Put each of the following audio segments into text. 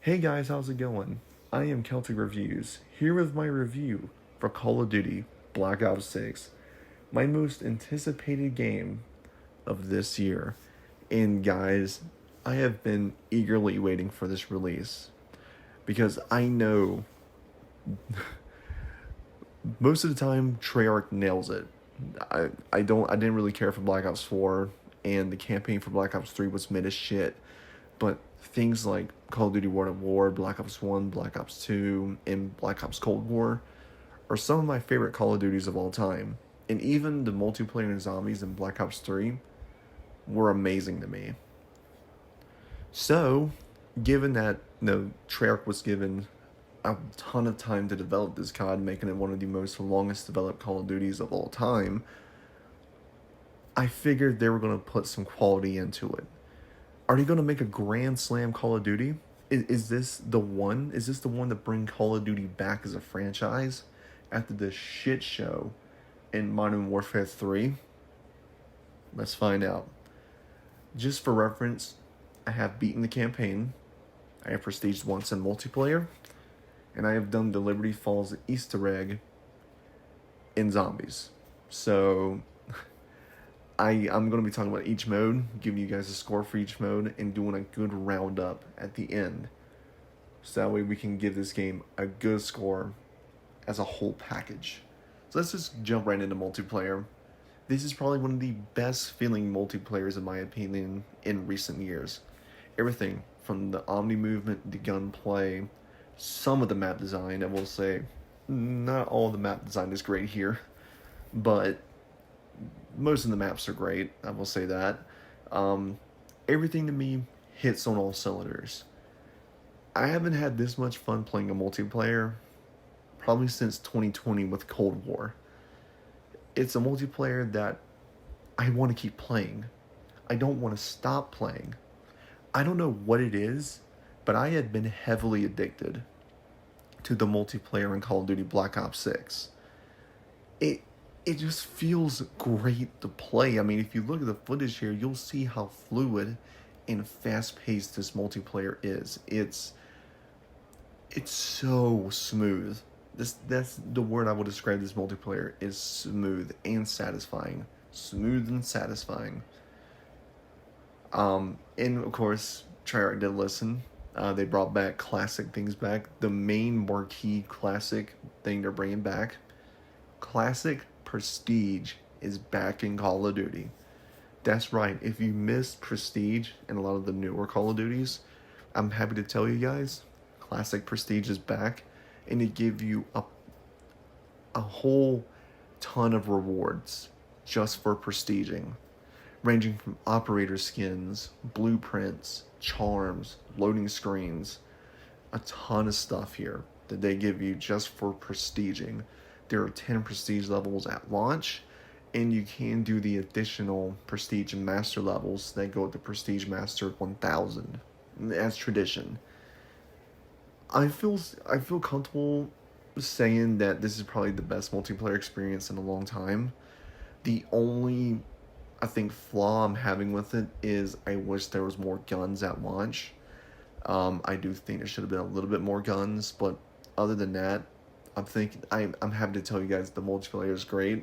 Hey guys, how's it going? I am Celtic Reviews, here with my review for Call of Duty Black Ops 6, my most anticipated game of this year. And guys, I have been eagerly waiting for this release because I know most of the time Treyarch nails it. I didn't really care for Black Ops 4, and the campaign for Black Ops 3 was mid as shit. But things like Call of Duty World at War, Black Ops 1, Black Ops 2, and Black Ops Cold War are some of my favorite Call of Duties of all time. And even the multiplayer and zombies in Black Ops 3 were amazing to me. So, given that Treyarch was given a ton of time to develop this COD, making it one of the most longest developed Call of Duties of all time, I figured they were going to put some quality into it. Are they going to make a Grand Slam Call of Duty? Is this the one? Is this the one to bring Call of Duty back as a franchise after the shit show in Modern Warfare 3? Let's find out. Just for reference, I have beaten the campaign. I have prestiged once in multiplayer, and I have done the Liberty Falls Easter egg in zombies. So I'm going to be talking about each mode, giving you guys a score for each mode, and doing a good roundup at the end. So that way we can give this game a good score as a whole package. So let's just jump right into multiplayer. This is probably one of the best feeling multiplayers in my opinion in recent years. Everything from the Omni movement, the gunplay, some of the map design. I will say, not all the map design is great here, but most of the maps are great. I will say that. Everything to me hits on all cylinders. I haven't had this much fun playing a multiplayer probably since 2020 with Cold War. It's a multiplayer that I want to keep playing. I don't want to stop playing. I don't know what it is, but I had been heavily addicted to the multiplayer in Call of Duty Black Ops 6. It just feels great to play. I mean, if you look at the footage here, you'll see how fluid and fast-paced this multiplayer is. It's so smooth. That's the word I would describe this multiplayer is smooth and satisfying. Smooth and satisfying. And of course, Treyarch did listen. They brought back classic things back. The main marquee classic thing they're bringing back, classic Prestige, is back in Call of Duty. That's right. If you missed Prestige in a lot of the newer Call of Duties, I'm happy to tell you guys, classic Prestige is back, and it give you a whole ton of rewards just for prestiging, ranging from operator skins, blueprints, charms, loading screens, a ton of stuff here that they give you just for prestiging. There are 10 prestige levels at launch, and you can do the additional prestige and master levels that go with the prestige master 1000 as tradition. I feel comfortable saying that this is probably the best multiplayer experience in a long time. The only, I think, flaw I'm having with it is I wish there was more guns at launch. I do think there should have been a little bit more guns, but other than that, I'm happy to tell you guys the multiplayer is great.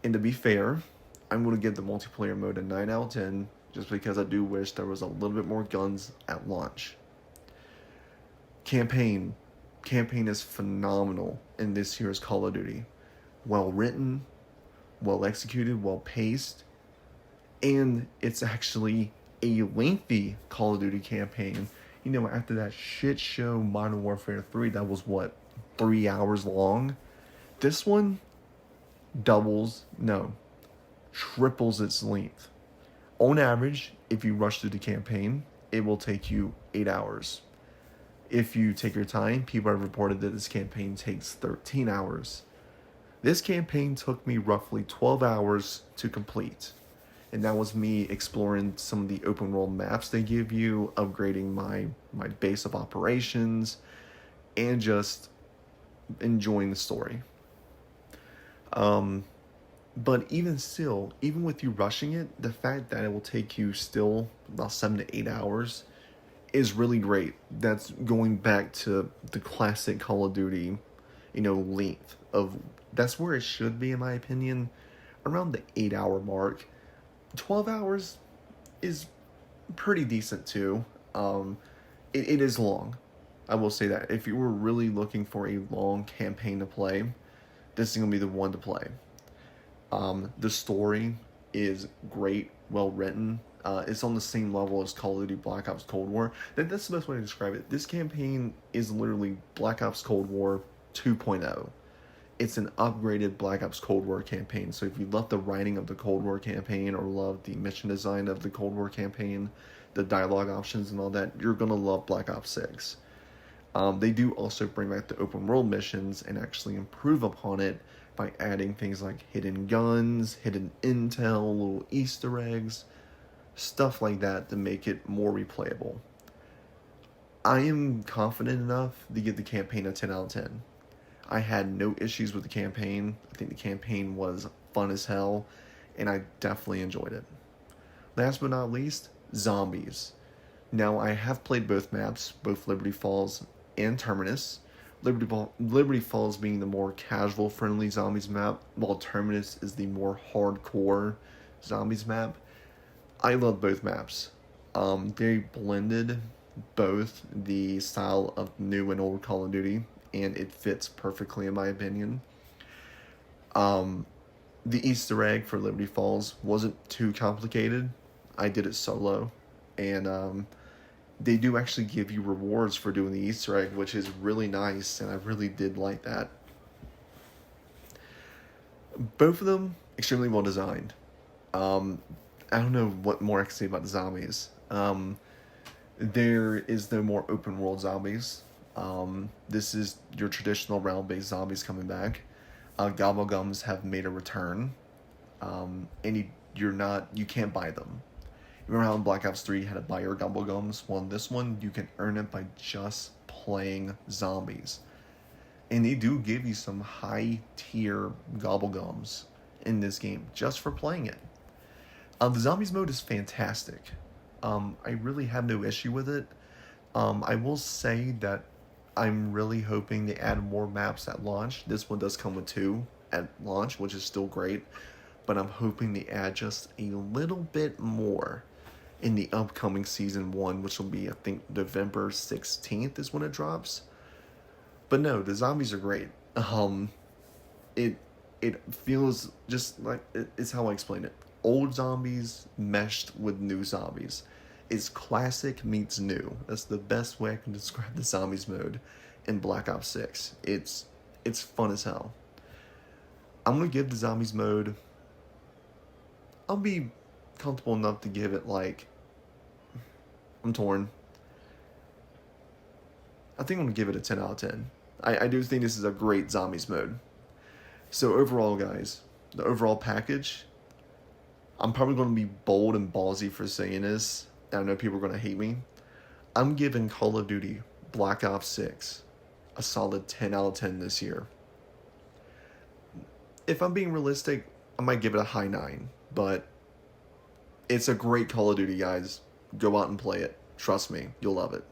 And to be fair, I'm going to give the multiplayer mode a 9 out of 10 just because I do wish there was a little bit more guns at launch. Campaign is phenomenal in this year's Call of Duty. Well written, well executed, well paced, and it's actually a lengthy Call of Duty campaign. You know, after that shit show Modern Warfare 3 that was 3 hours long, this one triples its length. On average, if you rush through the campaign, it will take you 8 hours. If you take your time, people have reported that this campaign takes 13 hours. This campaign took me roughly 12 hours to complete. And that was me exploring some of the open world maps they give you, upgrading my base of operations, and just enjoying the story. But even still, even with you rushing it, the fact that it will take you still about 7 to 8 hours is really great. That's going back to the classic Call of Duty, length of, that's where it should be in my opinion, around the 8 hour mark. 12 hours is pretty decent too. It is long. I will say that. If you were really looking for a long campaign to play, this is going to be the one to play. The story is great, well written. It's on the same level as Call of Duty Black Ops Cold War. That's the best way to describe it. This campaign is literally Black Ops Cold War 2.0. It's an upgraded Black Ops Cold War campaign. So if you love the writing of the Cold War campaign or love the mission design of the Cold War campaign, the dialogue options and all that, you're going to love Black Ops 6. They do also bring back the open world missions and actually improve upon it by adding things like hidden guns, hidden intel, little Easter eggs, stuff like that to make it more replayable. I am confident enough to give the campaign a 10 out of 10. I had no issues with the campaign. I think the campaign was fun as hell, and I definitely enjoyed it. Last but not least, zombies. Now, I have played both maps, both Liberty Falls and Terminus. Liberty Falls being the more casual friendly zombies map, while Terminus is the more hardcore zombies map. I love both maps. They blended both the style of new and old Call of Duty, and it fits perfectly in my opinion. The Easter egg for Liberty Falls wasn't too complicated. I did it solo, and they do actually give you rewards for doing the Easter egg, which is really nice, and I really did like that. Both of them extremely well designed. I don't know what more I can say about the zombies. There is no more open world zombies. This is your traditional round-based zombies coming back. Gobblegums have made a return, and you can't buy them. Remember how in Black Ops 3 you had to buy your Gobblegums? Well, in this one, you can earn it by just playing zombies. And they do give you some high-tier Gobblegums in this game, just for playing it. The zombies mode is fantastic. I really have no issue with it. I will say that I'm really hoping they add more maps at launch. This one does come with 2 at launch, which is still great. But I'm hoping they add just a little bit more in the upcoming Season 1, which will be, I think, November 16th is when it drops. But no, the zombies are great. It feels just like, it's how I explain it. Old zombies meshed with new zombies. It's classic meets new. That's the best way I can describe the zombies mode in Black Ops 6. It's fun as hell. I'm going to give the zombies mode, I'll be comfortable enough to give it I'm torn. I think I'm going to give it a 10 out of 10. I do think this is a great zombies mode. So overall, guys, the overall package, I'm probably going to be bold and ballsy for saying this. I know people are going to hate me. I'm giving Call of Duty Black Ops 6 a solid 10 out of 10 this year. If I'm being realistic, I might give it a high 9. But it's a great Call of Duty, guys. Go out and play it. Trust me, you'll love it.